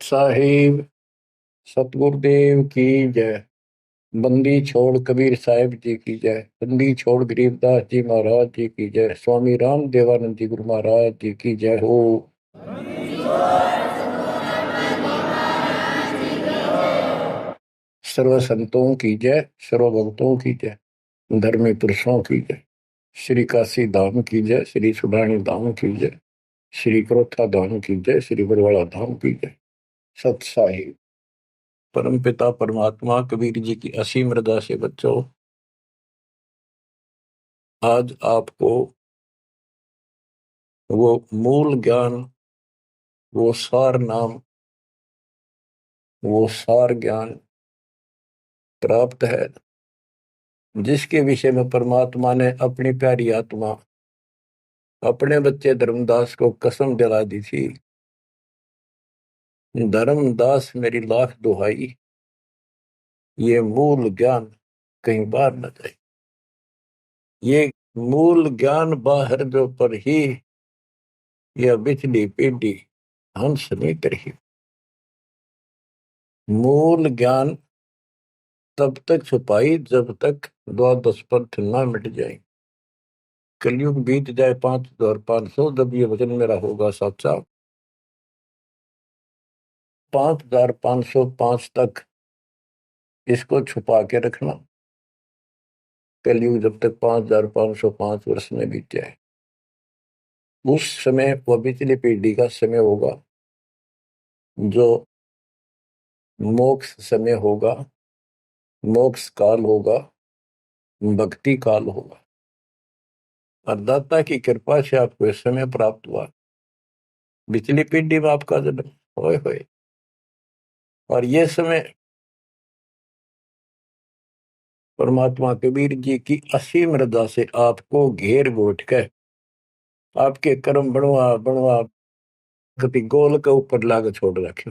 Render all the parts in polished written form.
साहिब सतगुरुदेव की जय। बंदी छोड़ कबीर साहिब जी की जय। बंदी छोड़ गरीबदास जी महाराज जी की जय। स्वामी राम देवानंद जी गुरु महाराज जी की जय हो। सर्व संतों की जय, सर्व भक्तों की जय, धर्मी पुरुषों की जय। श्री काशी धाम की जय, श्री सुडानी धाम की जय, श्री क्रोथा धाम की जय, श्री बरवाड़ा धाम की जय। सत साहिब परम पिता परमात्मा कबीर जी की असीम रजा से बच्चों, आज आपको वो मूल ज्ञान, वो सार नाम, वो सार ज्ञान प्राप्त है जिसके विषय में परमात्मा ने अपनी प्यारी आत्मा अपने बच्चे धर्मदास को कसम दिला दी थी। धर्मदास मेरी लाख दुहाई, ये मूल ज्ञान कहीं बाहर न जाए। ये मूल ज्ञान बाहर जो पर ही यह बिजली पीढ़ी हंस नहीं करी। मूल ज्ञान तब तक छुपाई जब तक द्वादश पंथ न मिट जाए। कलयुग बीत जाए 5500, जब ये वचन मेरा होगा सच्चा। 5505 तक इसको छुपा के रखना। कलयुग जब तक 5505 वर्ष में बीत जाए, उस समय वह बिजली पीढ़ी का समय होगा, जो मोक्ष समय होगा, मोक्ष काल होगा, भक्ति काल होगा। और दाता की कृपा से आपको इस समय प्राप्त हुआ। बिजली पीढ़ी में आपका जन्म होए होए, और ये समय परमात्मा कबीर जी की असीम रजा से आपको घेर घोट कर आपके कर्म बनवा बनवा कति गोल के ऊपर लाग छोड़ रखे।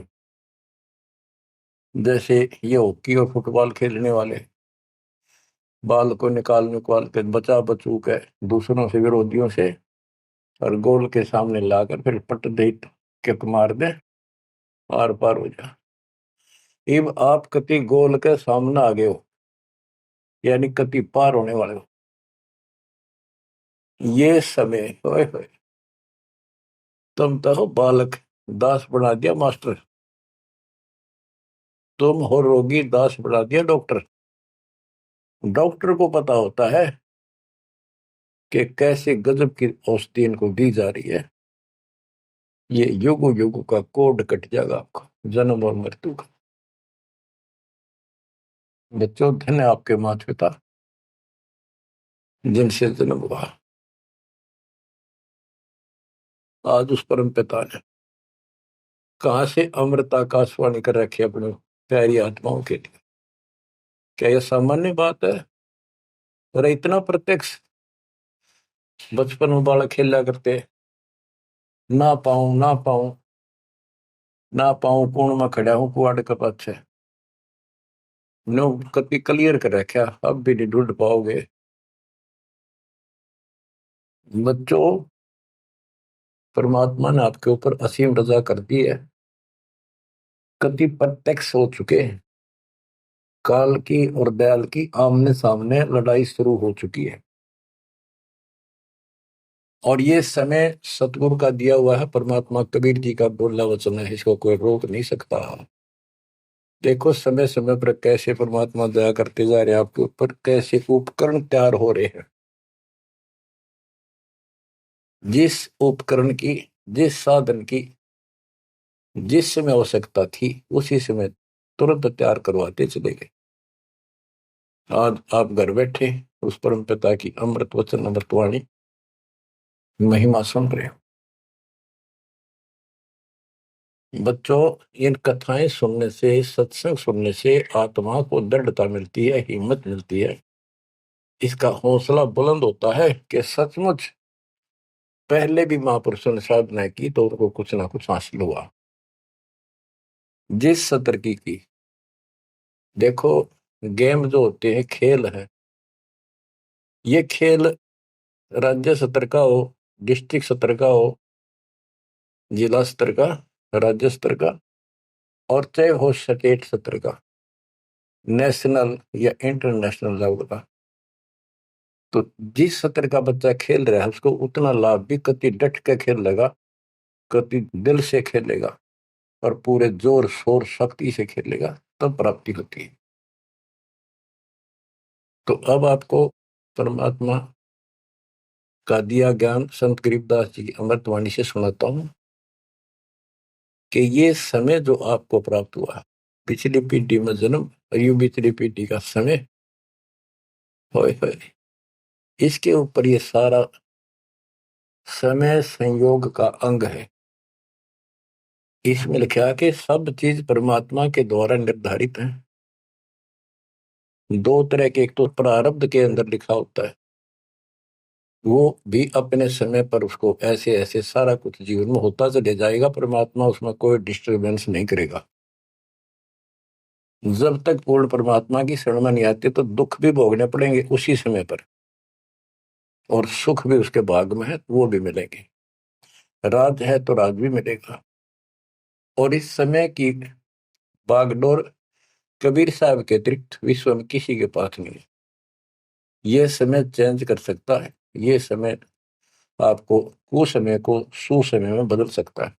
जैसे ये हॉकी और फुटबॉल खेलने वाले बाल को निकाल निकाल के बचा बचू के दूसरों से, विरोधियों से, और गोल के सामने लाकर फिर पट दे किक मार दे, आर पार हो जा। अब आप कति गोल के सामने आ गए हो, यानी कति पार होने वाले हो। ये समय होए होए, तुम तो बालक दास बना दिया मास्टर, तुम हो रोगी दास बना दिया डॉक्टर। डॉक्टर को पता होता है कि कैसे गजब की औषधि इनको दी जा रही है। ये युग युग का कोड कट जाएगा आपका, जन्म और मृत्यु का। बच्चों, धन्य आपके माता पिता जिनसे जन्म हुआ। आज उस परम पिता ने कहां से अमृत आकाशवाणी कर रखी अपने प्यारी आत्माओं के लिए। क्या यह सामान्य बात है? अरे इतना प्रत्यक्ष बचपन में बालक खेला करते, ना पाऊं ना पाऊं ना पाऊं, कौन में खड़ा हूं कुआड़ के पाछे, नो कति क्लियर कर रखा, अब भी नहीं ढूंढ पाओगे। बच्चों, परमात्मा ने आपके ऊपर असीम रजा कर दी है। कति प्रत्यक्ष हो चुके हैं। काल की और दयाल की आमने सामने लड़ाई शुरू हो चुकी है, और ये समय सतगुरु का दिया हुआ है। परमात्मा कबीर जी का बोला वचन है, इसको कोई रोक नहीं सकता। देखो समय समय पर कैसे परमात्मा दया करते जा रहे हैं आपके ऊपर, कैसे उपकरण तैयार हो रहे हैं। जिस उपकरण की, जिस साधन की जिस समय आवश्यकता थी, उसी समय तुरंत तैयार करवाते चले गए। आज आप घर बैठे उस परम पिता की अमृत वचन अमृतवाणी महिमा सुन रहे हो। बच्चों, इन कथाएं सुनने से, सत्संग सुनने से आत्मा को दृढ़ता मिलती है, हिम्मत मिलती है। इसका हौसला बुलंद होता है कि सचमुच पहले भी महापुरुषों ने साधना की तो उनको कुछ ना कुछ हासिल हुआ। जिस सत्र की देखो, गेम जो होते हैं, खेल है, ये खेल राज्य स्तर का हो, डिस्ट्रिक्ट स्तर का हो, जिला स्तर का, राज्य स्तर का, और चाहे हो स्टेट सत्र का, नेशनल या इंटरनेशनल लेवल का, तो जिस सत्र का बच्चा खेल रहा है उसको उतना लाभ भी कति डट के खेलेगा, कति दिल से खेलेगा और पूरे जोर शोर शक्ति से खेलेगा, तब प्राप्ति होती है। तो अब आपको परमात्मा का दिया ज्ञान संत गरीबदास जी की अमृतवाणी से सुनाता हूं कि ये समय जो आपको प्राप्त हुआ है, पिछली पीढ़ी में जन्म और यू पिछली पीढ़ी का समय, होए होए, इसके ऊपर ये सारा समय संयोग का अंग है। इसमें लिखा कि सब चीज परमात्मा के द्वारा निर्धारित है। दो तरह के, एक तो प्रारब्ध के अंदर लिखा होता है, वो भी अपने समय पर उसको ऐसे ऐसे सारा कुछ जीवन में होता चले जाएगा, परमात्मा उसमें कोई डिस्टरबेंस नहीं करेगा। जब तक पूर्ण परमात्मा की शरण में नहीं आते तो दुख भी भोगने पड़ेंगे उसी समय पर, और सुख भी उसके भाग में है तो वो भी मिलेंगे। राज है तो राज भी मिलेगा। और इस समय की बागडोर कबीर साहब के अतिरिक्त विश्व में किसी के पास नहीं है। ये समय चेंज कर सकता है, ये समय आपको कुसमय को सुसमय में बदल सकता है।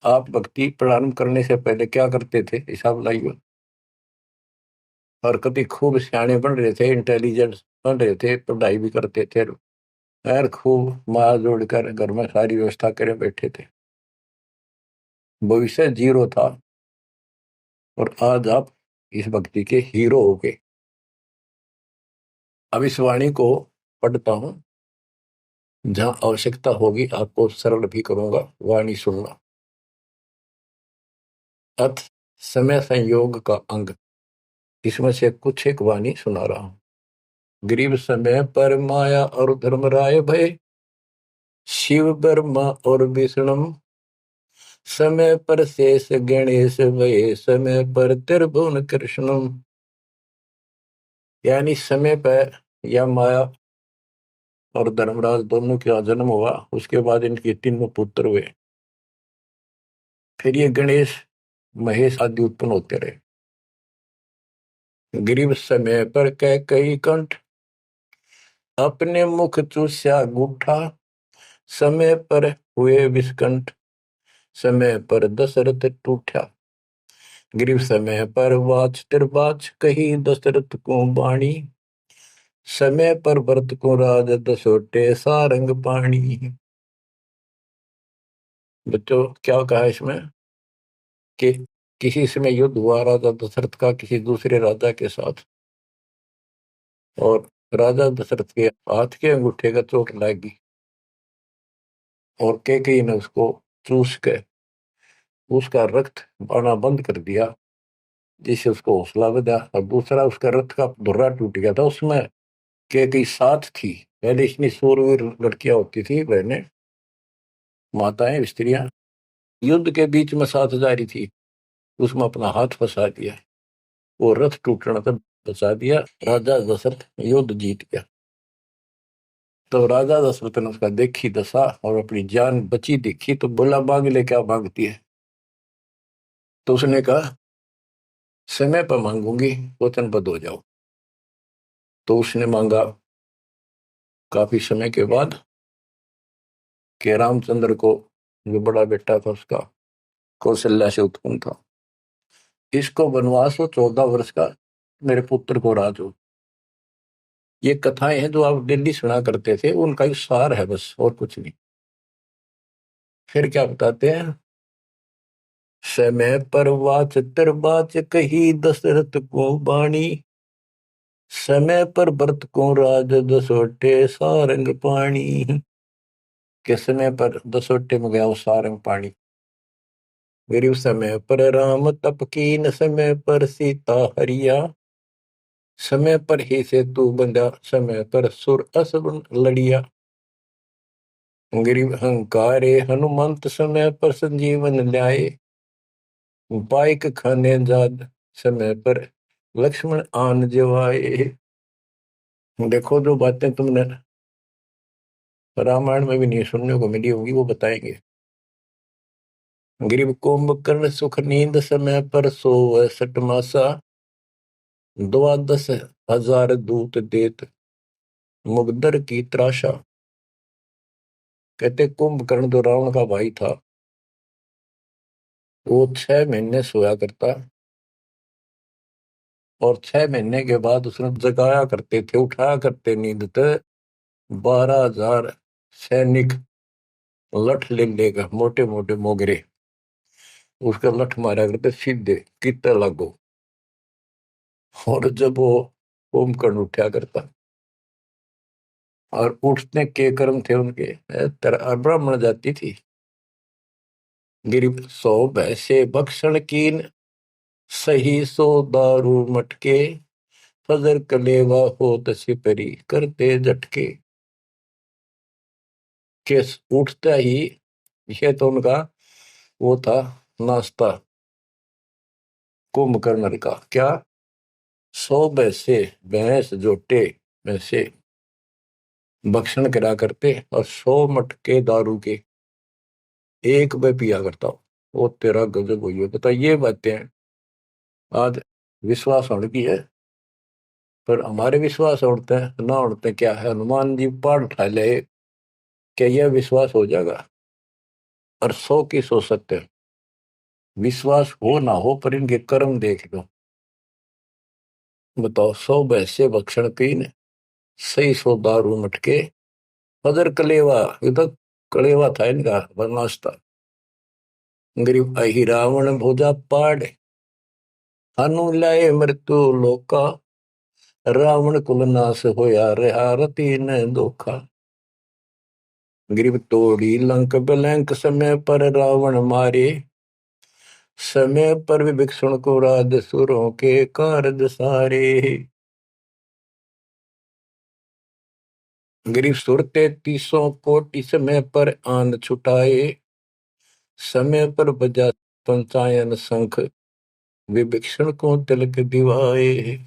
आप भक्ति प्रारंभ करने से पहले क्या करते थे, हिसाब लाइए। और कभी खूब सियाने बन रहे थे, इंटेलिजेंट बन रहे थे, पढ़ाई भी करते थे, यार खूब माँ जोड़कर घर में सारी व्यवस्था करे बैठे थे, भविष्य जीरो था। और आज आप इस भक्ति के हीरो हो गए। अब इस वाणी को पढ़ता हूं, जहां आवश्यकता होगी आपको सरल भी करूंगा, वाणी सुनना। अथ समय संयोग का अंग, इसमें से कुछ एक वाणी सुना रहा हूं। गरीब समय पर माया और धर्मराय भय, शिव ब्रह्मा और विष्णु, समय पर शेष गणेश भय, समय पर त्रिभुवन कृष्ण। यानी समय पर या माया और धर्मराज दोनों का जन्म हुआ, उसके बाद इनके तीनों पुत्र हुए, फिर ये गणेश महेश आदि उत्पन्न होते रहे। गरीब समय पर कह कई कंठ, अपने मुख चूस्या गूठा, समय पर हुए विस्कंठ, समय पर दशरथ टूठा। गरीब समय पर वाच तिरबाच, कही दशरथ को बाणी, समय पर भरत को राज दसोटे सारंग पाणी। बच्चों क्या कहा इसमें कि किसी समय युद्ध हुआ राजा दशरथ का किसी दूसरे राजा के साथ, और राजा दशरथ के हाथ के अंगूठे का चोट लगी, और कैकेयी ने उसको चूस के उसका रक्त आना बंद कर दिया, जिससे उसको हौसला बढ़ा। और दूसरा, उसका रथ का धुर्रा टूट गया था, उसमें कैकेयी साथ थी। पहले इतनी शूरवीर लड़कियां होती थी, बहनें, माताएं, स्त्रियां, युद्ध के बीच में साथ जा रही थी, उसमें अपना हाथ फंसा दिया, वो रथ टूटने तक बचा दिया, राजा दशरथ युद्ध जीत गया। तो राजा दशरथ ने उसका देखी दशा और अपनी जान बची देखी, तो बोला मांग ले, क्या मांगती है। तो उसने कहा समय पर मांगूंगी, वचनबद्ध हो जाओ। तो उसने मांगा काफी समय के बाद कि रामचंद्र को, जो बड़ा बेटा था उसका, कौशल्या से उत्पन्न था, इसको वनवास हो 14 वर्ष का, मेरे पुत्र को राज हो। ये कथाएं हैं जो आप दिल्ली सुना करते थे, उनका ही सार है बस, और कुछ नहीं। फिर क्या बताते हैं, समय पर वाच बाच कही दशरथ को बाणी, समय पर भरत को राज दसोटे सारंग पाणी। के समय पर दसोटे में गया वो सारंग पाणी। गरीब समय पर राम तप कीन, समय पर सीता हरिया, समय पर ही से तू बंधा, समय पर सुर असुर लड़िया। गरीब अहंकारे हनुमंत, समय पर संजीवन ल्याए, बाइक खाने जाद, समय पर लक्ष्मण आन जवाए। देखो जो बातें तुमने रामायण में भी नहीं सुनने को मिली होंगी, वो बताएंगे। गरीब कुंभकर्ण सुख नींद समय पर सोवै सठ मासा, 12,000 दूत देत मुगदर की त्रासा। कहते कुंभकर्ण जो रावण का भाई था, वो 6 महीने सोया करता, और 6 महीने के बाद उसने जगाया करते थे, उठाया करते नींद से 12,000 सैनिक लठ ले लेगा, मोटे मोटे मोगरे, उसका लठ मारा करते सीधे कितने लागो। और जब वो कुंभकर्ण उठा करता, और उठने के कर्म थे उनके, ब्राह्मण जाति थी। गिरिप सो भैसे भक्षण कीन, सही सो दारू मटके, फजर कलेवा होत सिपरी करते झटके। के उठता ही, यह तो उनका वो था नाश्ता कुंभकर्ण का। क्या? 100 भैंसे, भैंस जोटे भैंसे भक्षण करा करते, और 100 मटके दारू के एक में पिया करता। वो तेरा गजब हुई है। बता, ये बातें आज विश्वास होने की है, पर हमारे विश्वास उड़ते हैं ना उड़ते क्या है, हनुमान जी पाठ उठा ले, क्या यह विश्वास हो जाएगा? और 100 की सो सकते हैं, विश्वास हो ना हो, पर इनके कर्म देख लो। बताओ, 100 भैंसे भक्षण कीन, सही सो दारू मटके, फजर कलेवा, ये तो कलेवा था इनका नाश्ता। गरीब अहि रावण भोजा पाड़, हनु लाए मृत्यु लोका, रावण कुल नाश होया रहा रति न धोखा। गरीब तोड़ी लंक बिलंक, समय पर रावण मारे, समय पर विभीषण को राज सुरों के कारज सारे। गरीब सुर 3300 कोटि, समय पर आन छुटाए, समय पर बजा पंचायन शंख, विभीषण को तिलक दिवाए।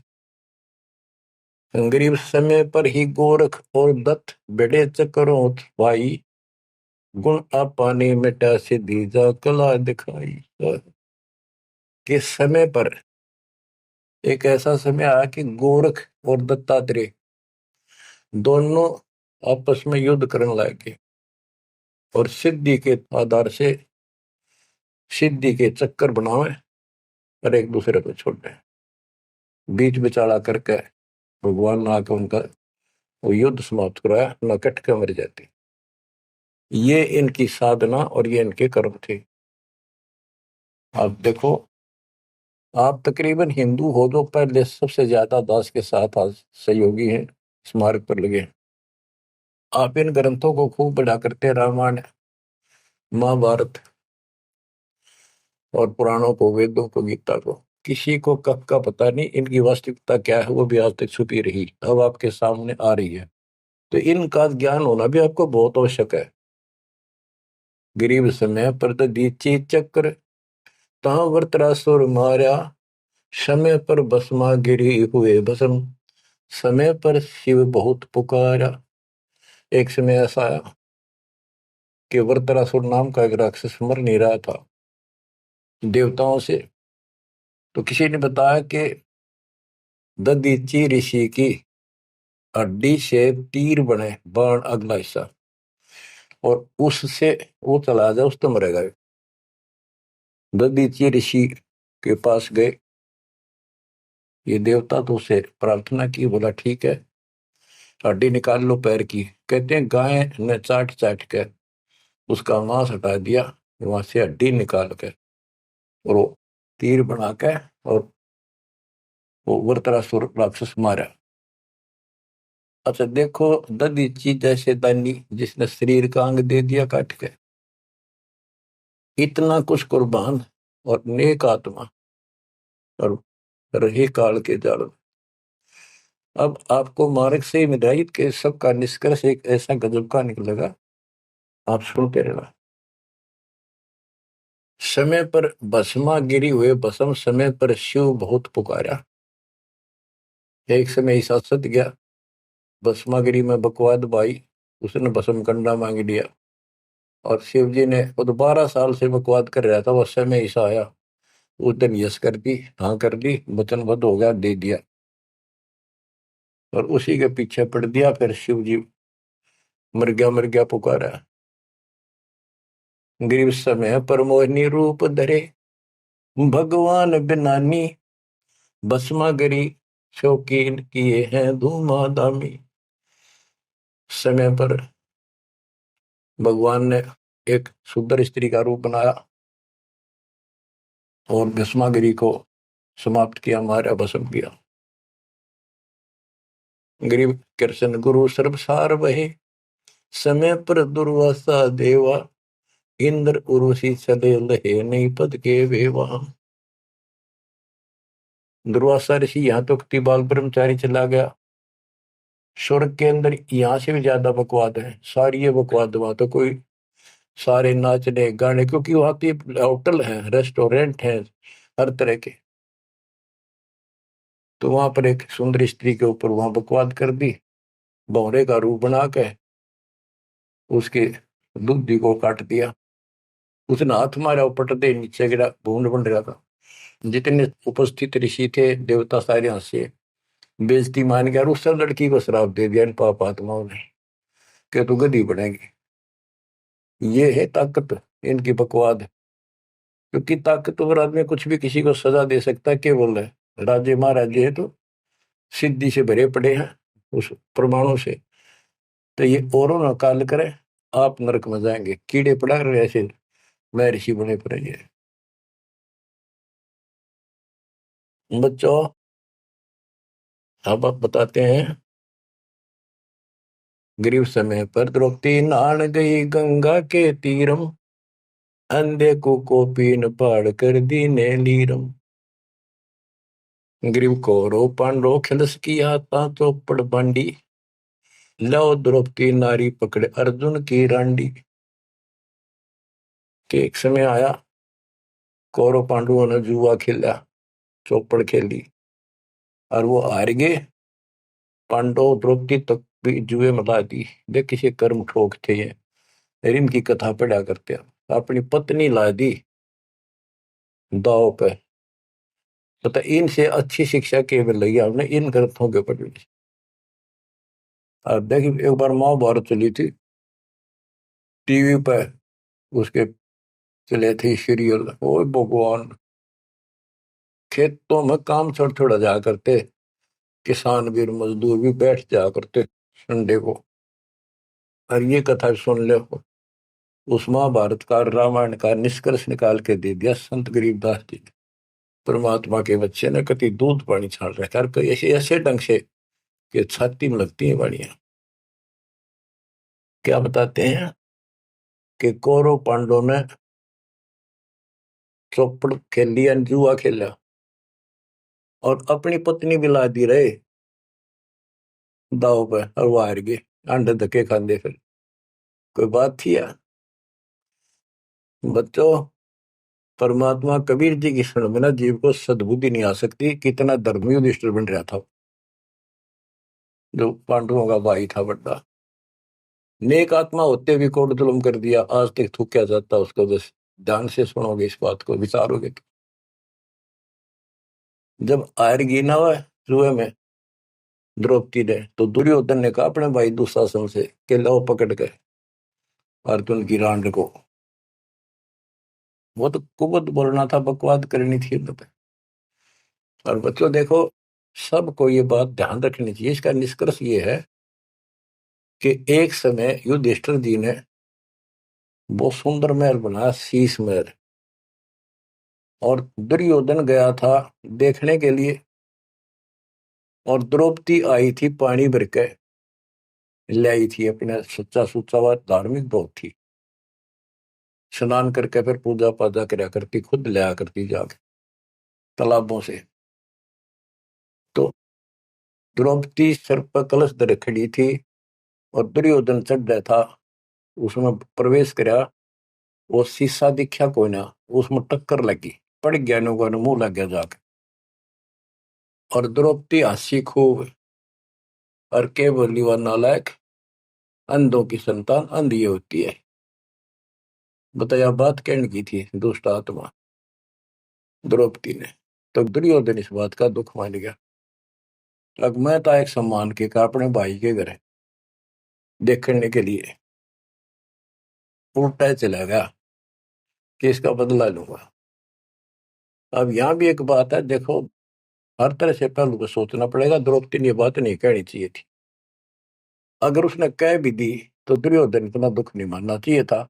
गरीब समय पर ही गोरख और दत्त बड़े चक्रों भाई, गुण आपाने मिटा सिद्धि जा कला दिखाई। कि समय पर एक ऐसा समय आया कि गोरख और दत्तात्रेय दोनों आपस में युद्ध करने लगे, और सिद्धि के आधार से सिद्धि के चक्कर बनावे, और एक दूसरे को छोड़े। बीच बिचाला करके भगवान ने आके उनका वो युद्ध समाप्त कराया, न कट के मर जाती। ये इनकी साधना और ये इनके कर्म थे। आप देखो, आप तकरीबन हिंदू हो जो पहले सबसे ज्यादा दास के साथ आज सहयोगी हैं, स्मारक पर लगे। आप इन ग्रंथों को खूब पढ़ा करते, रामायण महाभारत और पुराणों को, वेदों को, गीता को। किसी को कब का पता नहीं, इनकी वास्तविकता क्या है वो भी आज तक छुपी रही, अब आपके सामने आ रही है। तो इनका ज्ञान होना भी आपको बहुत आवश्यक है। गरीब समय पर दीची चक्र, ता वृत्रासुर मारा, समय पर भस्मा गिरी हुए भस्म, समय पर शिव बहुत पुकारा। एक समय ऐसा आया कि वृत्रासुर नाम का एक राक्षस मर नहीं रहा था देवताओं से, तो किसी ने बताया कि ददीची ऋषि की हड्डी से तीर बने बाण अगला हिस्सा, और उससे वो चला जाए उस तो मरेगा। ददीची ऋषि के पास गए, ये देवता तो उसे प्रार्थना की, बोला ठीक है हड्डी निकाल लो पैर की। कहते हैं गाय ने चाट चाट के उसका मांस हटा दिया, वहां से हड्डी निकाल के, और वो तीर बना के, और वो वृत्रासुर राक्षस मारा। अच्छा देखो, ददीची जैसे दानी जिसने शरीर का अंग दे दिया काट के, इतना कुछ कुर्बान और नेक आत्मा, और रही काल के जाल। अब आपको मार्ग से ही मिलाइट के सबका निष्कर्ष एक ऐसा गजब का निकलेगा, आप सुनते रहना। समय पर भस्मा गिरी हुए भस्म, समय पर शिव बहुत पुकारा। एक समय ऐसा सत गया, भस्मागिरी में बकवाद भाई, उसने भस्म कंडा मांग लिया, और शिव जी ने वो तो 12 साल से बकवाद कर रहा था, वो समय ऐसा आया, उस दिन यस कर दी, हाँ कर दी, वचनबद्ध हो गया, दे दिया। और उसी के पीछे पड़ दिया, फिर शिव जी मर गया पुकारा। ग्रीव समय पर मोहिनी रूप धरे, भगवान बिनानी, भस्मागरी शौकीन किए हैं धूमाधामी। समय पर भगवान ने एक सुंदर स्त्री का रूप बनाया और भस्मागिरी को समाप्त किया, मारा, भस्म किया। गरीब कृष्ण गुरु सर्वसार वहे, समय पर दुर्वासा देवा, इंद्र उर्वशी चले लहे, नहीं पद के वेवा। दुर्वासा ऋषि यहाँ तो बाल ब्रह्मचारी चला गया, स्वर्ग के अंदर यहाँ से भी ज्यादा बकवाद है, सारी ये बकवाद वहां तो कोई सारे नाचने गाने, क्योंकि वहां पे होटल है, रेस्टोरेंट है, हर तरह के। तो वहां पर एक सुंदर स्त्री के ऊपर वहां बकवाद कर दी, भौरे का रूप बना के उसके दूधी को काट दिया। उसने हाथ मारा, उपट दे नीचे गिरा, भूड बन रहा था। जितने उपस्थित ऋषि थे देवता सारे हंसे, बेइज्जती मान गया, और उस सब लड़की को श्राप दे दिया इन पाप आत्माओं ने कि तू गधी बनेगी। ये है ताकत इनकी बकवाद, क्योंकि ताकतवर आदमी कुछ भी किसी को सजा दे सकता है, केवल है राजे महाराजे है तो सिद्धि से भरे पड़े हैं उस परमाणु से। तो ये औरों ना काल करे, आप नरक में जाएंगे, कीड़े पड़ा रहे ऐसे मैं ऋषि बने पड़े। बच्चों अब आप बताते हैं, गरीब समय पर द्रौपदी नहान गई गंगा के तीरम, अंधे को पीन पाड़ कर दीने लीरम। गरीब कौरव पांडव खिलस की आता चौपड़ बांडी, लो द्रौपदी नारी पकड़े अर्जुन की रांडी। के एक समय आया, कौरव पांडवों ने जुआ खेला, चौपड़ खेली, और वो हार गए। पांडव द्रौपदी तक भी जुए में ला दी। देख किसी कर्म ठोक थे ये, इनकी कथा पढ़ा करते हैं। अपनी पत्नी ला दी दाव पे। पता इनसे अच्छी शिक्षा केवल लगी हमने इन ग्रंथों के पढ़ने से। और देखिए एक बार महाभारत चली थी टीवी पे, उसके चले थे सीरियल, ओ भगवान, खेतों में काम छोड़ छोड़ा जा करते, किसान भी और मजदूर भी बैठ जा करते संडे को, और ये कथा सुन ले। उस महाभारत का रामायण का निष्कर्ष निकाल के दे दिया संत गरीबदास जी ने। परमात्मा के बच्चे ने कति दूध पानी छाड़ रखा है, कई ऐसे ऐसे ढंग से कि छाती में लगती है वाणियां। क्या बताते हैं कि कौरव पांडव ने चौपड़ खेल लिया, जुआ खेला, और अपनी पत्नी भी ला दी रहे दाव पे, और वो हार गए, अंडे धक्के खाते। फिर कोई बात थी यार। बच्चों परमात्मा कबीर जी की शरण में ना जीव को सद्बुद्धि नहीं आ सकती। कितना धर्मी युधिष्ठिर बन रहा था, जो पांडवों का भाई था बड़ा, नेक आत्मा होते भी कोट जुल्म कर दिया, आज तक थूका जाता उसको। बस ध्यान से सुनोगे, इस बात को विचारोगे तो। जब हार ना हुआ जुए में द्रौपदी ने, तो दुर्योधन ने कहा अपने भाई दुशासन से कि लो पकड़ के अर्जुन की रांड को। वो तो कुबत बोलना था, बकवाद करनी थी तो। और बच्चों देखो, सबको ये बात ध्यान रखनी चाहिए। इसका निष्कर्ष ये है कि एक समय युधिष्ठिर जी ने वो सुंदर महल बनाया, शीश महल, और दुर्योधन गया था देखने के लिए, और द्रौपदी आई थी पानी भर के लाई थी, अपने सच्चा सुच्चा हुआ धार्मिक बहुत थी, स्नान करके फिर पूजा पाजा कराया करती, खुद लाया करती जाके तालाबों से। तो द्रौपदी सर पर कलश धर खड़ी थी, और दुर्योधन चढ़ रहा था, उसमें प्रवेश कराया। वो शीशा दिखा कोई ना, उसमें टक्कर लगी, पड़ गया, नुका मुंह लग गया जाके। और द्रौपदी हंसी खूब, और के बोली वह नालायक, अंधों की संतान अंधी होती है। बताया बात कहने की थी दुष्ट आत्मा द्रौपदी ने। तो दुर्योधन इस बात का दुख मान गया। अब मैं था एक सम्मान के का अपने भाई के घर देखने के लिए उल्टा चला गया कि इसका बदला लूंगा। अब यहाँ भी एक बात है, देखो हर तरह से पहलू को सोचना पड़ेगा। द्रौपदी ने ये बात नहीं कहनी चाहिए थी। अगर उसने कह भी दी तो दुर्योधन इतना दुख नहीं मानना चाहिए था।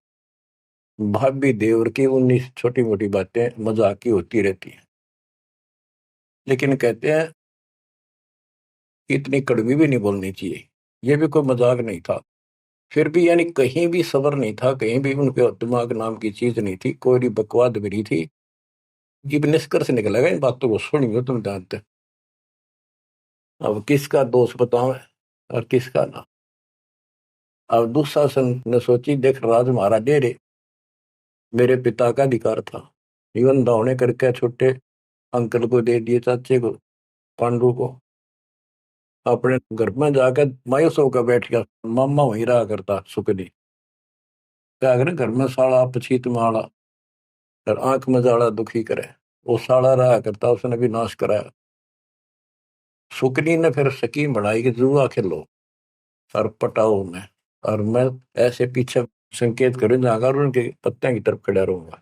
भाभी देवर की 19 छोटी मोटी बातें मजाक की होती रहती हैं, लेकिन कहते हैं कि इतनी कड़वी भी नहीं बोलनी चाहिए। ये भी कोई मजाक नहीं था। फिर भी यानी कहीं भी सबर नहीं था, कहीं भी उनके दिमाग नाम की चीज नहीं थी, कोई बकवाद भी नहीं थी। ये भी निष्कर्ष निकलेगा इन बातों को सुनियो तुम जानते। अब किसका दोष बताओ और किसका ना। अब दुशासन ने सोची, देख राज महाराज दे रे, मेरे पिता का अधिकार था। जीवन दावने करके छोटे अंकल को दे दिए, चाचे को, पांडु को। अपने घर में जाकर मायूस होकर बैठ गया। मामा वहीं रहा करता सुकनी। क्या करे, घर में साड़ा पछीत माड़ा और आंख में जाड़ा दुखी करे। वो साड़ा रहा करता, उसने भी नाश कराया। सुकनी ने फिर स्कीम बनाई कि जुआ खेलो और पटाओ में, और मैं ऐसे पीछे संकेत करूँ जाकर उनके पत्तियों की तरफ खड़ा रहूंगा,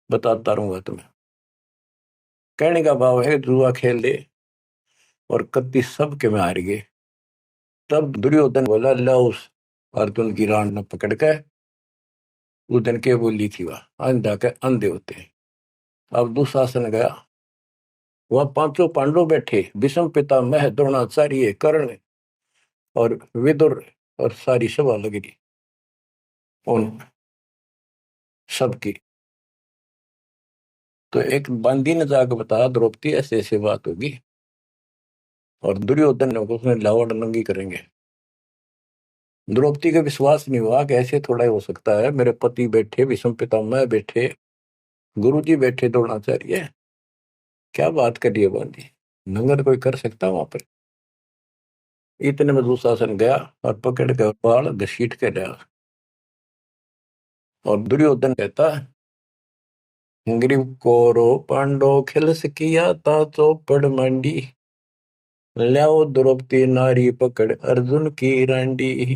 बताता रहूंगा तुम्हें। कहने का भाव है जुआ खेल ले और कत्ती सबके में हार गए। तब दुर्योधन बोला, ला उस अर्जुन की रान न पकड़ के। उस दिन के बोली थी वह अंधा के अंधे होते हैं। अब दुशासन गया, वह पांचों पांडव बैठे, भीष्म पितामह द्रोणाचार्य कर्ण और विदुर, और सारी सभा लग रही उन सबकी। तो एक बंदी ने जाकर बताया द्रौपदी ऐसे ऐसे बात होगी, और दुर्योधन ने उसने लावड़ नंगी करेंगे। द्रौपदी का विश्वास नहीं हुआ कि ऐसे थोड़ा ही हो सकता है। मेरे पति बैठे, भीष्म पितामह बैठे, गुरु जी बैठे, द्रोणाचार्य, क्या बात करिए बंदी, नंगर कोई कर सकता वहां पर। इतने में दुशासन गया और पकड़ के बाल घसीट के लिया। और दुर्योधन कहता, ग्रीव कोरो पांडो खिलस किया ता चौपड़ मंडी, ल्याओ द्रौपदी नारी पकड़ अर्जुन की रांडी।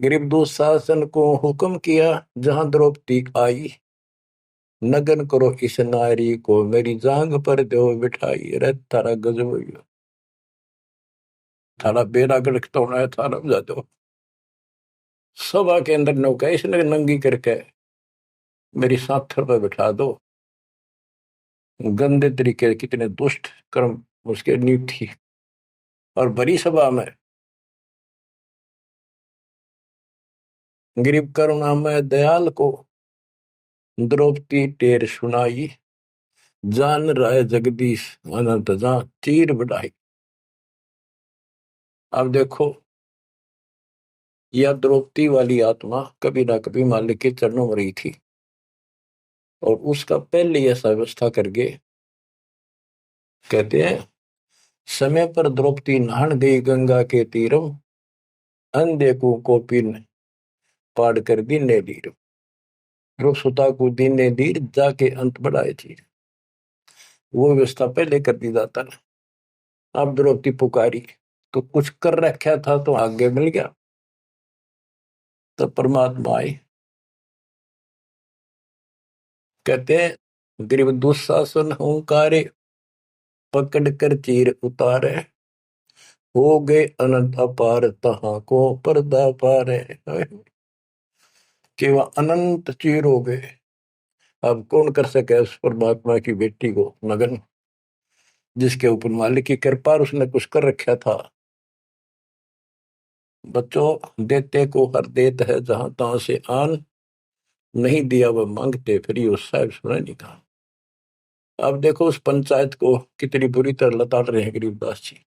ग्रीव दुशासन को हुक्म किया, जहां द्रौपदी आई, नगन करो इस नारी को, मेरी जांग पर दो बिठाई। रे थारा गजब हो गया, थारा बेड़ा गड़कता होना है, थारा बजा दो। सभा के अंदर नौका इसने नंगी करके मेरी साथर पर बिठा दो। गंदे तरीके, कितने दुष्ट कर्म उसके नींव थी। और बड़ी सभा में गरीब करुणामय दयाल को द्रौपदी टेर सुनाई, जान राय जगदीश अनंत जा चीर बढ़ाई। अब देखो, यह द्रौपदी वाली आत्मा कभी ना कभी मालिक के चरणों में रही थी, और उसका पहले ऐसा व्यवस्था करके कहते हैं, समय पर द्रौपदी नहान गई गंगा के तीरम, अंधे को कोपिन पाड़ कर दीने दीर, सुता को दीने दीर, जाके अंत बढ़ाए चीर। वो व्यवस्था पहले कर दी जाता ना। अब द्रौपदी पुकारी तो कुछ कर रखा था तो आगे मिल गया। तो परमात्मा आए, कहते हैं गरीब दुशासन हुंकारे, पकड़ कर चीर उतारे, हो गए अनंत अपार तहां को पर्दा पारे। कि वह अनंत चीर हो गए। अब कौन कर सके उस परमात्मा की बेटी को नगन, जिसके ऊपर मालिक की कृपा, उसने कुछ कर रखा था। बच्चों, देते को हर देत है, जहां तहां से आन, नहीं दिया वह मांगते फिर उस साहब सुना नहीं कहा। अब देखो उस पंचायत को कितनी बुरी तरह लताड़ रहे हैं गरीबदास जी।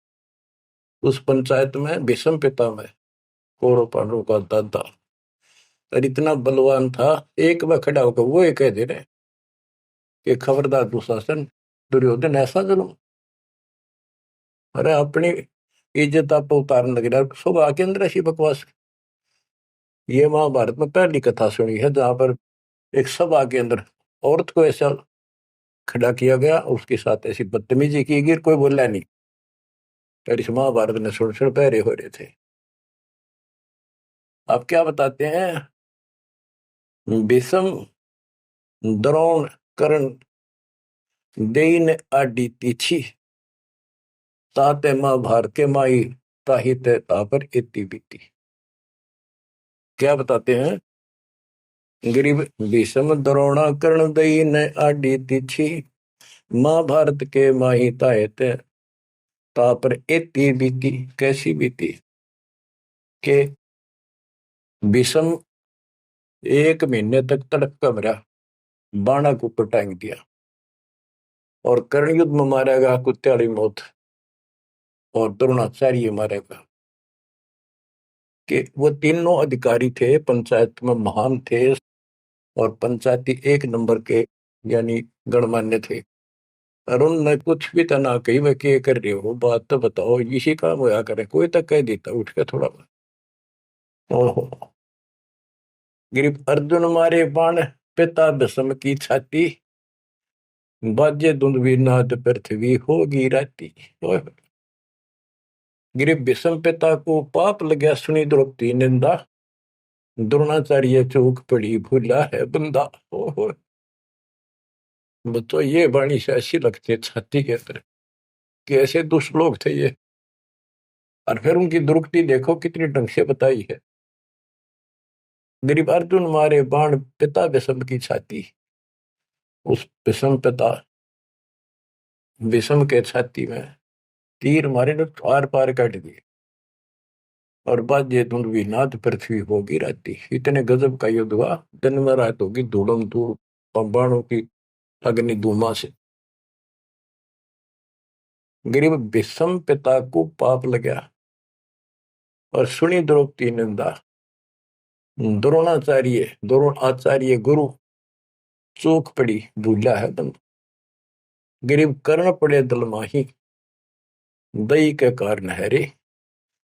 उस पंचायत में भीष्म पितामह कौरव पांडवों का दादा और इतना बलवान था, एक बार खड़ा होकर वो ये कह दे रहे कि खबरदार दुशासन, दुर्योधन ऐसा जुल्म। अरे अपनी इज्जत आप उतारने लग रहा, सुबह के अंदर ऐसी बकवास। ये महाभारत में पहली कथा सुनी है जहां पर एक सभा के अंदर औरत को ऐसा खड़ा किया गया, उसके साथ ऐसी बदतमीजी की गई, कोई बोला नहीं। पर इस महाभारत ने सुन पहरे हो रहे थे। आप क्या बताते हैं? भीष्म, द्रोण, कर्ण, देइन आदि तिथि ताते महाभारत के माई ताहि ते तापर इति बीती। क्या बताते हैं? गरीब भीष्म, द्रोण, कर्ण, देइन आदि तिथि महाभारत के माही ताहि ते तापर इति बीती। कैसी बीती? के भीष्म 1 महीने तक तड़प का मरा, बाणा को ऊपर टांग दिया, और कर्ण युद्ध में मारेगा कुत्ते मौत, और द्रोणाचार्य मारेगा। कि वो तीनों अधिकारी थे, पंचायत में महान थे, और पंचायती 1 नंबर के यानी गणमान्य थे। और उनने कुछ भी तो ना कही, वह क्या कर रहे हो, बात तो बताओ, इसी काम होया करे, कोई तक कह देता उठ के थोड़ा। ओहो, गिरिप अर्जुन मारे बाण पिता भीष्म की छाती, बाजे धुंधवी नाद पृथ्वी होगी राती। गिरिप भीष्म पिता को पाप लगा, सुनी द्रौपदी निंदा, द्रोणाचार्य चौक पड़ी भूला है बंदा। ओहो, तो ये वाणी से ऐसी लगती है छाती के अंदर, कैसे दुष्ट लोग थे ये। और फिर उनकी दुर्गति देखो कितनी ढंग से बताई है। गरीब अर्जुन मारे बाण पिता भीष्म की छाती, उस भीष्म पिता भीष्म के छाती में तीर मारे ने आर पार काट दिए, और बाजे धुंधवी नाद पृथ्वी होगी राती। इतने गजब का युद्ध हुआ, दिन में रात होगी धूलम धूल बाणों की अग्नि धूमा से। गरीब भीष्म पिता को पाप लगा, और सुनी द्रौपदी निंदा, द्रोण आचार्य गुरु चूक पड़ी भूला है बंद। गरीब कर्ण पड़े दल माही, दई के कारण है रे,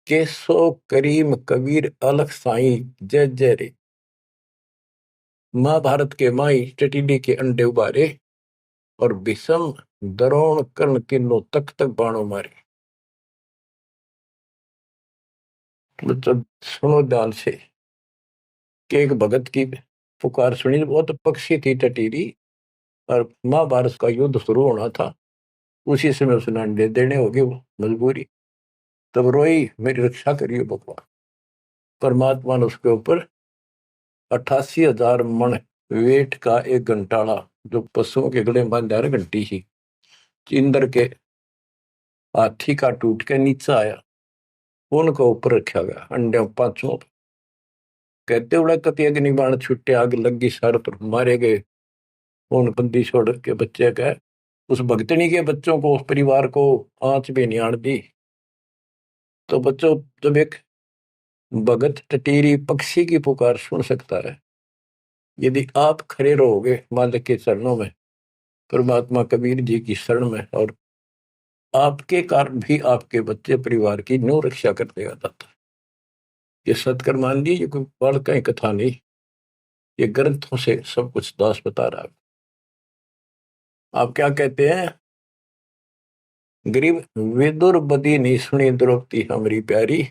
केसो करीम कबीर अलख साई जय जय रे। महाभारत के माई टिटिडी के अंडे उबारे, और भीष्म, द्रोण, कर्ण तीनों तक तक बाणों मारे। मतलब सुनो ध्यान से कि एक भगत की पुकार सुनी, बहुत पक्षी थी टटीरी, और महाभारत का युद्ध शुरू होना था, उसी समय उसने अंडे देने होगी, वो मजबूरी। तब रोई, मेरी रक्षा करिए भगवान। परमात्मा ने उसके ऊपर 88,000 मन वेट का एक घंटाड़ा, जो पशुओं के गले में बांधा घंटी ही, इंद्र के हाथी का टूट के नीचे आया, उनको ऊपर रखा गया अंडे पांचों। कहते उड़ा कति अग्नि बाण छुट्टे, आग लगी सर पर, मारे गए उन बंदी छोड़ के बच्चे का। उस भगतनी के बच्चों को, उस परिवार को आंच भी नहीं आन दी। तो बच्चों, जब एक भगत टटीरी पक्षी की पुकार सुन सकता है, यदि आप खड़े रहोगे मालिक के चरणों में, परमात्मा कबीर जी की शरण में, और आपके कारण भी आपके बच्चे परिवार की न्यू रक्षा कर देगा दाता। ये सत्कर मान लीजिए, ये कोई बाल का कथा नहीं, ये ग्रंथों से सब कुछ दास बता रहा है। आप क्या कहते हैं? गरीब विदुर बदी नहीं सुनी द्रौपदी हमारी प्यारी,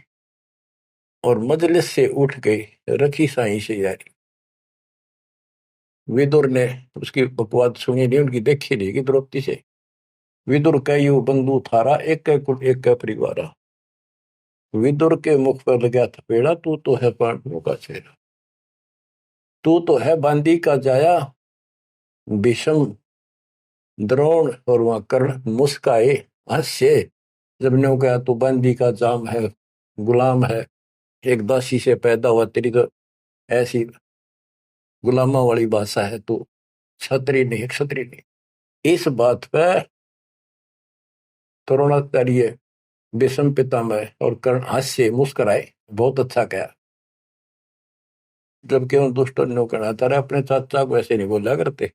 और मजलिस से उठ गई रखी साई से यारी। विदुर ने उसकी बकवाद सुनी नहीं, उनकी देखी नहीं कि द्रौपदी से। विदुर कयु बंधु थारा, एक कुल एक परिवारा। विदुर के मुख पर लगा थपेड़ा, तू तो है पांडवों का चेहरा, तू तो है बांदी का जाया। भीष्म, द्रोण और वहां कर्ण मुस्काए हास्य, जब ने कहा तू बांदी का जाम है, गुलाम है, एक दासी से पैदा हुआ, तेरी तो ऐसी गुलामा वाली भाषा है, तू क्षत्रिय नहीं, क्षत्रिय नहीं। इस बात पर द्रोणाचार्य, भीष्म पितामह और कर्ण हास्य मुस्कुराए, बहुत अच्छा कहा। जबकि उन दुष्टों ने कहना था अपने चाचा को ऐसे नहीं बोला करते।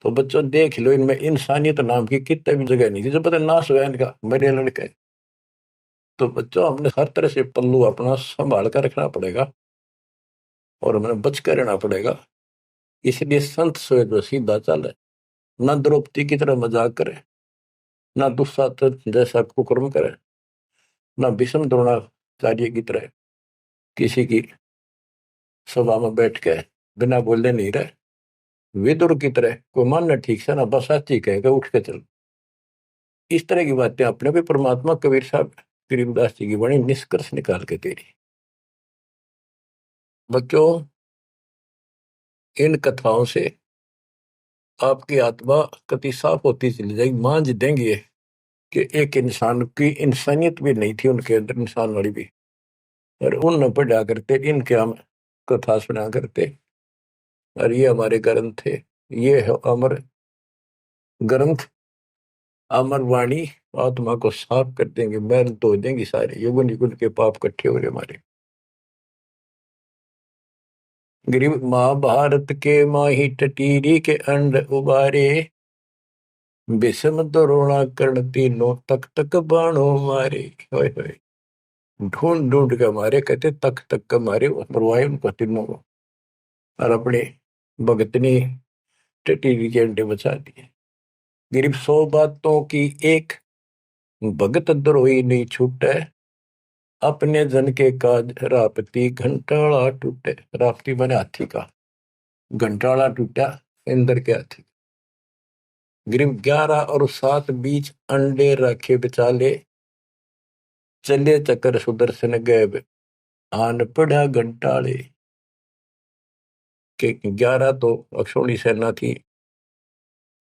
तो बच्चों देख लो, इनमें इंसानियत नाम की कितने भी जगह नहीं थी, जो पता नाश हुआ इनका, मेरे लड़के। तो बच्चों, हमने हर तरह से पल्लू अपना संभाल कर रखना पड़ेगा। और हमें बच कर रहना पड़ेगा। इसलिए संत सोए जो सीधा चले, ना द्रौपदी की तरह मजाक करे, ना दुस्साहस जैसा कुकर्म करे, ना भीष्म द्रोणाचार्य की तरह किसी की सभा में बैठ के बिना बोले नहीं रहे। विदुर की तरह कोई मानना ठीक से ना बस साची कहेगा उठ के चल। इस तरह की बातें अपने भी परमात्मा कबीर साहब गरीबदास जी की बड़ी निष्कर्ष निकाल के दे रही। बच्चों, इन कथाओं से आपकी आत्मा कति साफ होती चली जाएगी। मान देंगे कि एक इंसान की इंसानियत भी नहीं थी उनके अंदर, इंसान वाली भी, और उन न पढ़ा करते, इनके हम कथा सुना करते। और ये हमारे ग्रंथ थे, ये है अमर ग्रंथ, अमर वाणी आत्मा को साफ कर देंगे, मैल धो देंगे सारे युगन युगन के पाप इकट्ठे हो रहे हमारे। गरीब महाभारत के माही टटीरी के अंड उबारे, विषम द्रोणा कर्ण तीनों तक तक बाणों मारे। होय होय, ढूंढ ढूंढ के मारे, कहते तक तक के मारे, मरवाए उनको तीनों को, और अपने भगतनी टटीरी के अंडे बचा दिए। गरीब 100 बातों की एक, भगत द्रोही नहीं छूटे, अपने जन के काज रापती घंटाला टूटे। रापती बने हाथी का, घंटाला टूटा इंद्र के हाथी। गरीब 11 और 7 बीच अंडे रखे बिचाले, चले चक्कर सुदर्शन गए आन पड़ा घंटाले। के 11 तो अक्षौणी सेना थी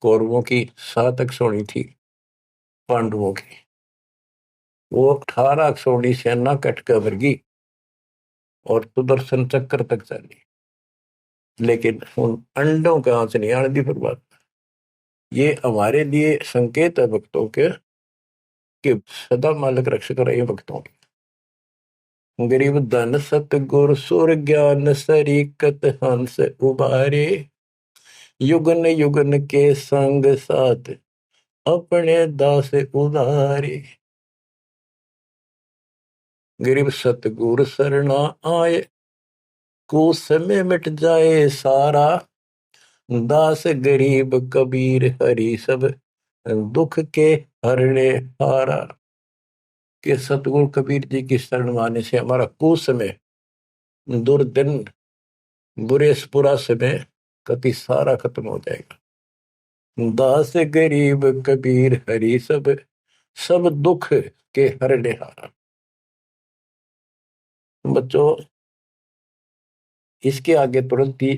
कौरवों की, 7 अक्षौणी थी पांडवों की। वो 18 अक्षौणी सेना कट कर वर्गी और सुदर्शन चक्कर तक चली, लेकिन उन अंडों का आंच नहीं आने दी फिर बात। ये हमारे लिए संकेत है भक्तों के कि सदा मालिक रक्षक रहे भक्तों के। गरीब धन सतगुर सुर ज्ञान सरीकत हंस उबारे, युगन युगन के संग साथ अपने दास उदारे। गरीब सतगुर सरना आए, कुछ में मिट जाए सारा, दास गरीब कबीर हरि सब दुख के हरने हारा। कि सतगुरु कबीर जी की शरण माने से हमारा कुछ समय, दुर्दिन, बुरे बुरा समय कति सारा खत्म हो जाएगा। दास गरीब कबीर हरि सब सब दुख के हरने हारा। बच्चों, इसके आगे तुरंत ही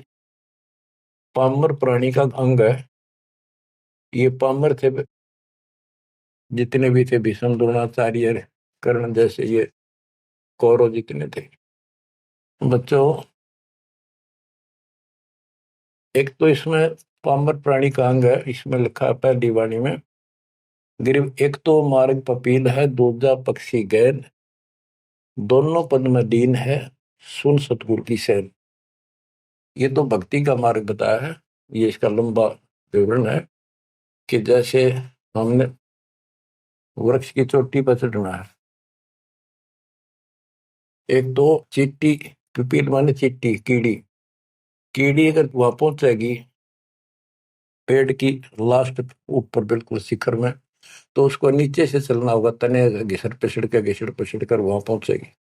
पामर प्राणी का अंग है। ये पामर थे जितने भी थे, भीष्म द्रोणाचार्य कर्ण जैसे ये कौरव जितने थे। बच्चों, एक तो इसमें पामर प्राणी का अंग है, इसमें लिखा है पहली वाणी में, गरीब एक तो मार्ग पपील है, दूजा पक्षी गैन, दोनों पद में दीन है, सुन सतगुरु की सैन। ये तो भक्ति का मार्ग बताया है। ये इसका लंबा विवरण है कि जैसे हमने वृक्ष की चोटी पर चढ़ना है, एक तो चीटी, पिपील माने चीटी, कीड़ी, कीड़ी अगर वहां पहुंचेगी पेड़ की लास्ट ऊपर बिल्कुल शिखर में, तो उसको नीचे से चलना होगा, तने घिसड़ पिसड़ कर वहां पहुंचेगी।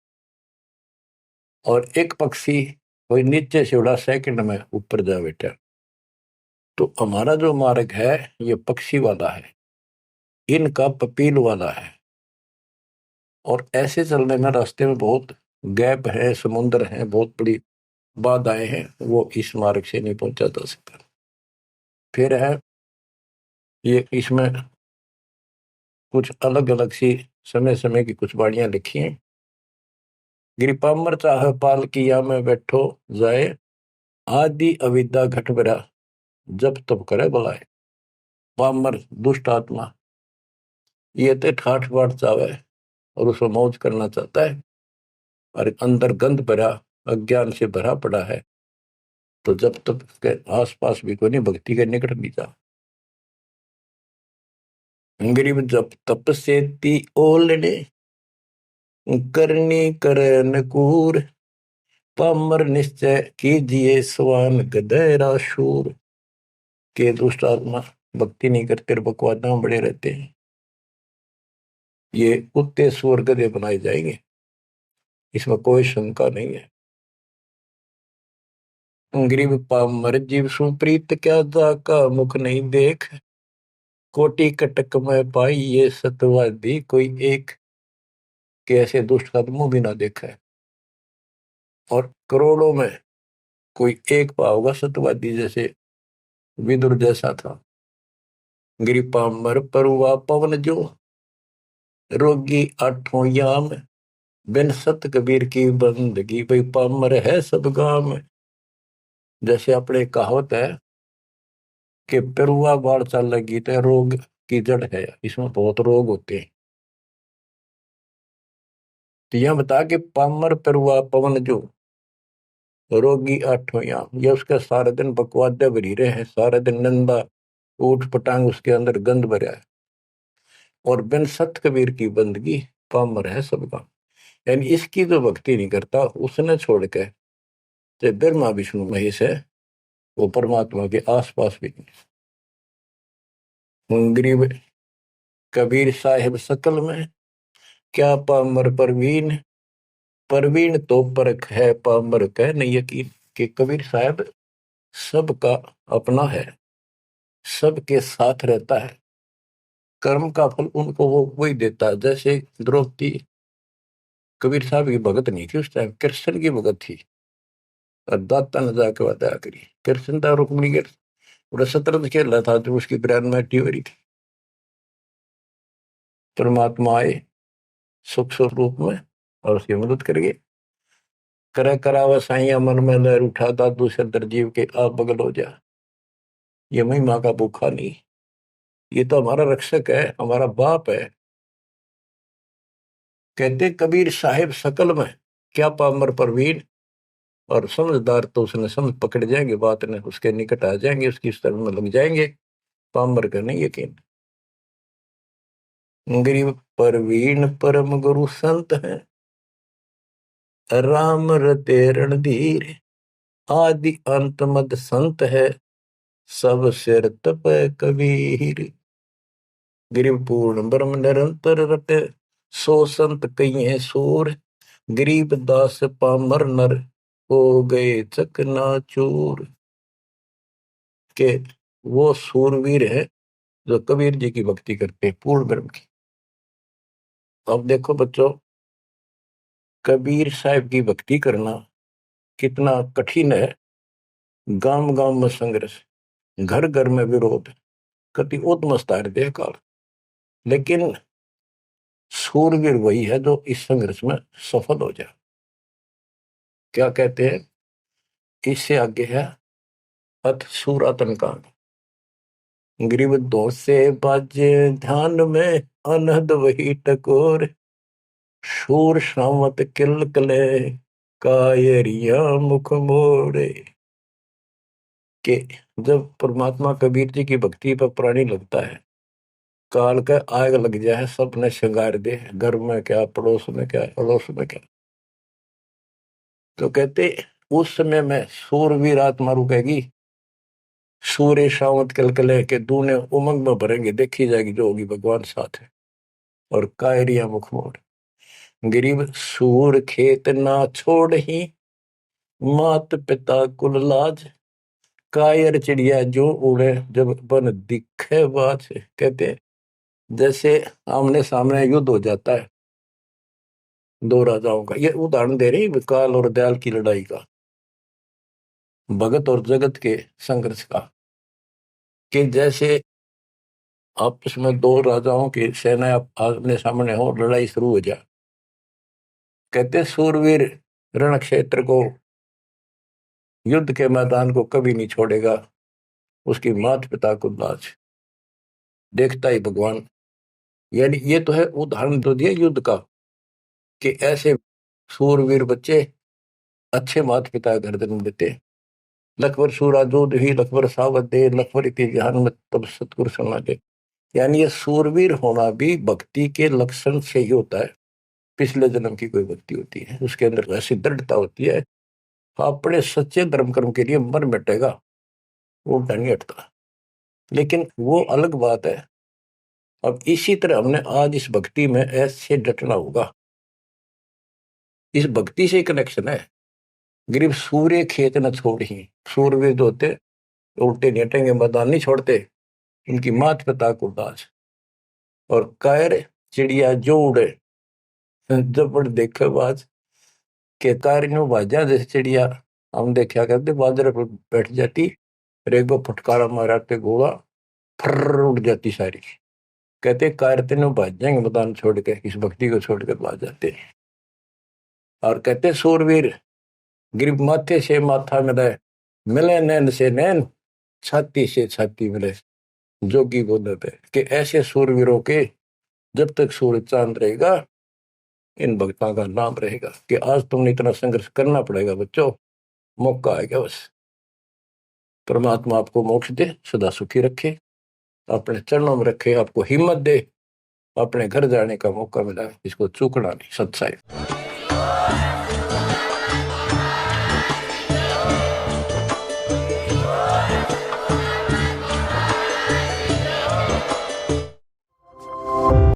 और एक पक्षी कोई नीचे से उड़ा सेकंड में ऊपर जा बैठा। तो हमारा जो मार्ग है ये पक्षी वाला है, इनका पपील वाला है। और ऐसे चलने में रास्ते में बहुत गैप है, समुद्र है, बहुत बड़ी बाधाएं हैं, वो इस मार्ग से नहीं पहुंचा जा सकता। फिर है ये, इसमें कुछ अलग अलग सी समय समय की कुछ बाणियां लिखी हैं। गिरिपामर चाह पाल किया में बैठो जाए, आदि अविद्या घट बरा जब तब करे बुलाए। पामर दुष्ट आत्मा ये तो ठाठ बाट चावे और उसको मौज करना चाहता है, और अंदर गंध भरा अज्ञान से भरा पड़ा है, तो जब तक के आसपास भी कोई नहीं भक्ति के निकट नहीं जा। गरीब जब तप से ती ओलने, करनी कर नकूर, पामर निश्चय कीजिए स्वान गधेरा शूर। के दुष्ट आत्मा भक्ति नहीं करते, बकवाद में बड़े रहते हैं, ये कुत्ते सुअर गधे बनाए जाएंगे, इसमें कोई शंका नहीं है। गरीब पामर जीव सुप्रीत क्या जाका मुख नहीं देख। कोटि कटक में पाई ये सतवादी कोई एक। के ऐसे दुष्ट का मुंह भी ना देखा है, और करोड़ों में कोई एक पाओगा सतवादी जैसे विदुर जैसा था। गरीब पामर परुआ पवन जो रोगी आठों याम। बिन सत कबीर की बंदगी भाई पामर है सब गाम। जैसे अपने कहावत है कि पेरुआ बाढ़ चल लगी तो रोग की जड़ है, इसमें बहुत रोग होते हैं। तो यह बता कि पामर पेरुआ पवन जो रोगी आठों याम, ये उसका सारा दिन बकवादे भरी रहे हैं, सारा दिन नंदा ऊट पटांग उसके अंदर गंद भरा है। और बिन सत कबीर की बंदगी पामर है सब गाम। यानी इसकी जो भक्ति नहीं करता उसने छोड़ के चाहे ब्रह्मा विष्णु महेश है, वो परमात्मा के आसपास भी नहीं। गरीब कबीर साहिब सकल में क्या पामर परवीन। परवीन तो परख है पामर कह नहीं यकीन। कि कबीर साहब सबका अपना है, सबके साथ रहता है, कर्म का फल उनको वो वही देता है। जैसे द्रौपदी कबीर साहब की भगत नहीं थी, उस टाइम कृष्ण की भगत थी, और दाता ने जाके बताया करी कृष्ण था रुक्मिणी के पूरा शतरंज खेल रहा था, जो उसकी ब्रेन में हो रही थी। परमात्मा आए सुख स्वरूप में और उसकी मदद करिए। करे करावा साइया मन में लहर उठा दादू से दरजीव के आप बगल हो जा। ये महिमा का भूखा नहीं, ये तो हमारा रक्षक है, हमारा बाप है। कहते कबीर साहिब सकल में क्या पामर परवीन। और समझदार तो उसने समझ पकड़ जाएंगे, बात ने उसके निकट आ जाएंगे, उसकी शरण में लग जाएंगे। पामर का नहीं यकीन। गरीब परवीन परम गुरु संत है, राम रते रणधीर। आदि अंत मद संत है, सब सिर तप कबीर। गिरिव पूर्ण ब्रह्म निरंतर रटे, सो संत कई है सूर। गरीब दास पामर नर, हो गए चकनाचूर। के वो सूरवीर है जो कबीर जी की भक्ति करते हैं पूर्ण ब्रह्म की। अब देखो बच्चों, कबीर साहब की भक्ति करना कितना कठिन है। गांव गांव में संघर्ष, घर घर में विरोध, कति उद्मस्तार दे काल। लेकिन सूरवीर वही है जो इस संघर्ष में सफल हो जाए। क्या कहते हैं, इससे आगे है अथ सूरातन कांड। ग्रीव दो से बाजे ध्यान में, अनहद वही टकोर। शूर शामत किल कले, कायरिया मुख मोड़े। के जब परमात्मा कबीर जी की भक्ति पर प्राणी लगता है, काल का आग लग जाए, सबने श्रृंगार दे, घर में क्या, पड़ोस में क्या, अड़ोस में क्या। तो कहते उस समय में सूरवीर आत्मा रुकेगी, सूर्य शावत कलकले के दूने उमंग में भरेंगे, देखी जाएगी जो होगी भगवान साथ है। और कायरिया मुख मोड़। गरीब सूर खेत ना छोड़ ही, मात पिता कुल लाज। कायर चिड़िया जो उड़े, जब बन दिखे बाज। कहते जैसे आमने सामने युद्ध हो जाता है दो राजाओं का, ये उदाहरण दे रही काल और दयाल की लड़ाई का, भगत और जगत के संघर्ष का। कि जैसे आपस में दो राजाओं की सेना आमने सामने हो, लड़ाई शुरू हो जाए। कहते सूरवीर रण क्षेत्र को, युद्ध के मैदान को कभी नहीं छोड़ेगा, उसकी माता पिता को लाज देखता ही भगवान। यानी ये तो है उदाहरण तो दिया युद्ध का, कि ऐसे सूरवीर बच्चे अच्छे माता पिता घर जन्म देते। लखबर सूरा जोध ही लखबर सावत दे, लखबर इति जहान में तब सतगुरु सुना दे। यानी ये सूरवीर होना भी भक्ति के लक्षण से ही होता है। पिछले जन्म की कोई भक्ति होती है, उसके अंदर ऐसी दृढ़ता होती है अपने सच्चे धर्म कर्म के लिए मर मिटेगा, वो नहीं हटता। लेकिन वो अलग बात है। अब इसी तरह हमने आज इस भक्ति में ऐसे डटना होगा। इस भक्ति से कनेक्शन है। गरीब सूर्य खेत न छोड़ी, सूरवीर होते उल्टे नेटेंगे मैदान नहीं छोड़ते, इनकी मात पिता को दास। और कायर चिड़िया जो उड़े, जब बड़ देखे बाज के कायर नो बाजा जैसे चिड़िया हम देखा करते, बाजरे पर बैठ जाती, एक बार फटकारा माराते गोला फर उड़ जाती सारी। कहते कायर तेनों भाज जाएंगे मैदान छोड़ के, इस भक्ति को छोड़ के भाज जाते। और कहते सूरवीर गरीब माथे से माथा मिले, मिले नैन से नैन, छाती से छाती मिले, जोगी बोलते कि ऐसे सूरवीरों के जब तक सूरज चांद रहेगा, इन भक्तों का नाम रहेगा। कि आज तुमने इतना संघर्ष करना पड़ेगा बच्चों, मौका आएगा बस। परमात्मा आपको मोक्ष दे, सदा सुखी रखे, अपने चरणों में रखे, आपको हिम्मत दे, अपने घर जाने का मौका मिला, इसको चूकना नहीं। सत्साई।